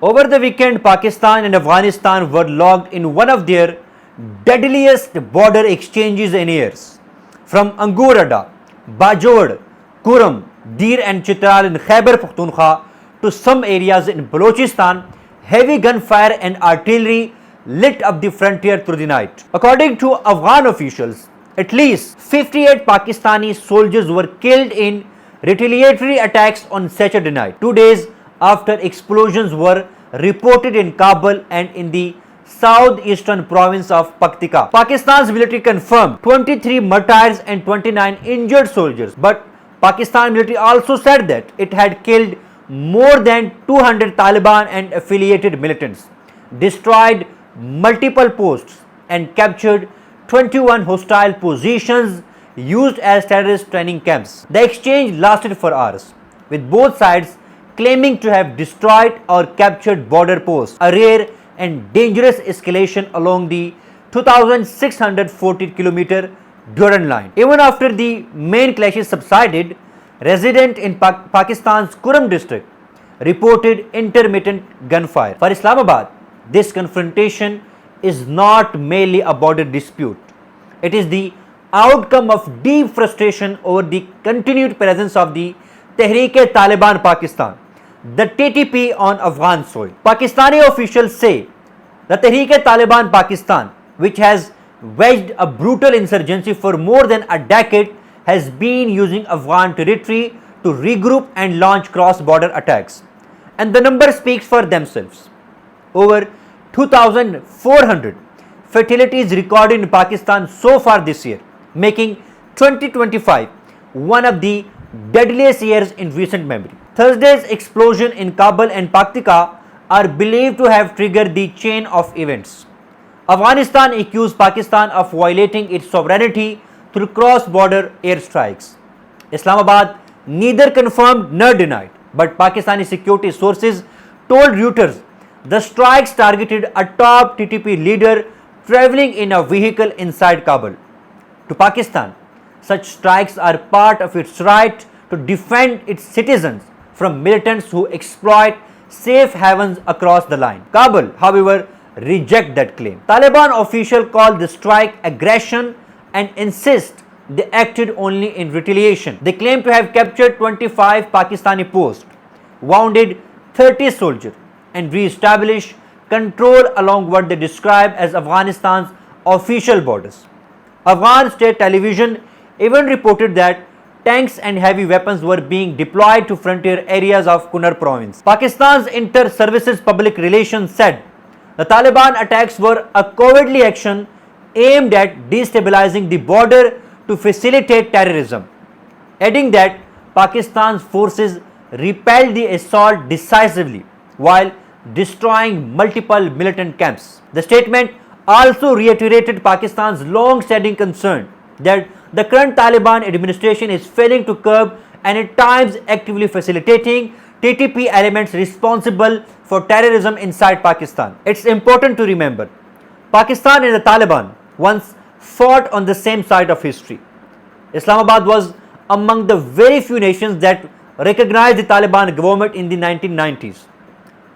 Over the weekend, Pakistan and Afghanistan were locked in one of their deadliest border exchanges in years. From Angurada, Bajod, Kuram, Dir and Chitral in Khyber Pakhtunkhwa to some areas in Balochistan, heavy gunfire and artillery lit up the frontier through the night. According to Afghan officials, at least 58 Pakistani soldiers were killed in retaliatory attacks on Saturday night, 2 days after explosions were reported in Kabul and in the southeastern province of Paktika. Pakistan's military confirmed 23 martyrs and 29 injured soldiers, but Pakistan military also said that it had killed more than 200 Taliban and affiliated militants, destroyed multiple posts and captured 21 hostile positions used as terrorist training camps. The exchange lasted for hours, with both sides claiming to have destroyed or captured border posts, a rare and dangerous escalation along the 2,640-kilometer Durand line. Even after the main clashes subsided, residents in Pakistan's Kuram district reported intermittent gunfire. For Islamabad, this confrontation is not merely a border dispute. It is the outcome of deep frustration over the continued presence of the Tehreek-e-Taliban Pakistan, the TTP, on Afghan soil. Pakistani officials say the Tehreek-e-Taliban Pakistan, which has waged a brutal insurgency for more than a decade, has been using Afghan territory to regroup and launch cross-border attacks. And the numbers speak for themselves. Over 2,400 fatalities recorded in Pakistan so far this year, making 2025 one of the deadliest years in recent memory. Thursday's explosion in Kabul and Paktika are believed to have triggered the chain of events. Afghanistan accused Pakistan of violating its sovereignty through cross-border airstrikes. Islamabad neither confirmed nor denied, but Pakistani security sources told Reuters the strikes targeted a top TTP leader traveling in a vehicle inside Kabul. To Pakistan, such strikes are part of its right to defend its citizens from militants who exploit safe havens across the line. Kabul, however, reject that claim. Taliban officials call the strike aggression and insist they acted only in retaliation. They claim to have captured 25 Pakistani posts, wounded 30 soldiers, and re-established control along what they describe as Afghanistan's official borders. Afghan state television even reported that tanks and heavy weapons were being deployed to frontier areas of Kunar province. Pakistan's Inter-Services Public Relations said the Taliban attacks were a cowardly action aimed at destabilizing the border to facilitate terrorism, adding that Pakistan's forces repelled the assault decisively while destroying multiple militant camps. The statement also reiterated Pakistan's long-standing concern that the current Taliban administration is failing to curb and at times actively facilitating TTP elements responsible for terrorism inside Pakistan. It's important to remember, Pakistan and the Taliban once fought on the same side of history. Islamabad was among the very few nations that recognized the Taliban government in the 1990s.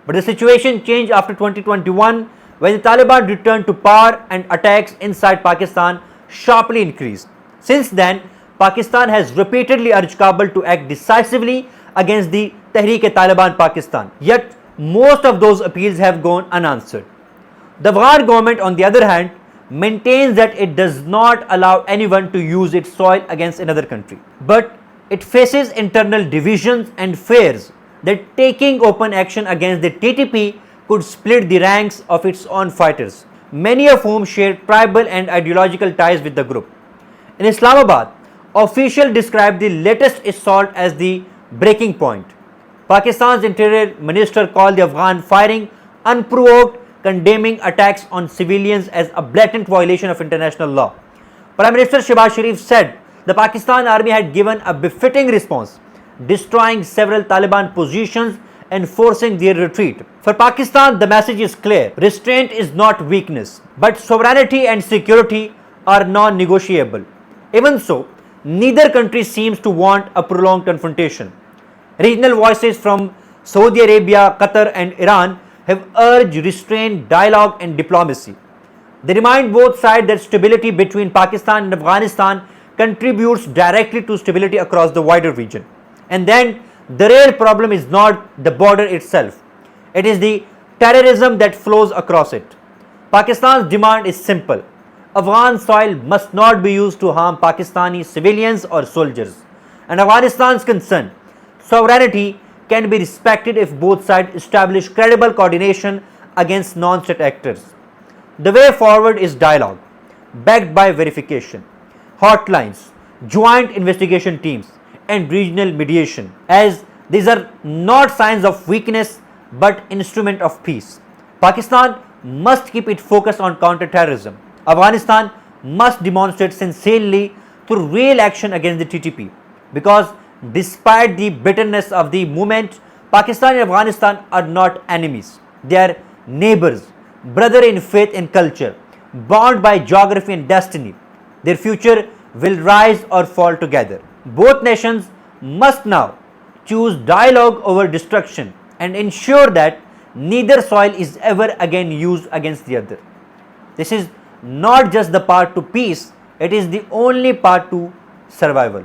But the situation changed after 2021 when the Taliban returned to power and attacks inside Pakistan sharply increased. Since then, Pakistan has repeatedly urged Kabul to act decisively against the Tehreek-e-Taliban Pakistan. Yet, most of those appeals have gone unanswered. The Afghan government, on the other hand, maintains that it does not allow anyone to use its soil against another country. But it faces internal divisions and fears that taking open action against the TTP could split the ranks of its own fighters, many of whom share tribal and ideological ties with the group. In Islamabad, officials described the latest assault as the breaking point. Pakistan's Interior Minister called the Afghan firing unprovoked, condemning attacks on civilians as a blatant violation of international law. Prime Minister Shehbaz Sharif said the Pakistan army had given a befitting response, destroying several Taliban positions and forcing their retreat. For Pakistan, the message is clear. Restraint is not weakness, but sovereignty and security are non-negotiable. Even so, neither country seems to want a prolonged confrontation. Regional voices from Saudi Arabia, Qatar and Iran have urged restrained dialogue and diplomacy. They remind both sides that stability between Pakistan and Afghanistan contributes directly to stability across the wider region. And then the real problem is not the border itself, it is the terrorism that flows across it. Pakistan's demand is simple: Afghan soil must not be used to harm Pakistani civilians or soldiers. And Afghanistan's concern: sovereignty can be respected if both sides establish credible coordination against non-state actors. The way forward is dialogue, backed by verification, hotlines, joint investigation teams, and regional mediation, as these are not signs of weakness but instrument of peace. Pakistan must keep its focus on counter-terrorism. Afghanistan must demonstrate sincerely through real action against the TTP, because despite the bitterness of the movement, Pakistan and Afghanistan are not enemies. They are neighbors, brother in faith and culture, bound by geography and destiny. Their future will rise or fall together. Both nations must now choose dialogue over destruction and ensure that neither soil is ever again used against the other. This is not just the path to peace, it is the only path to survival.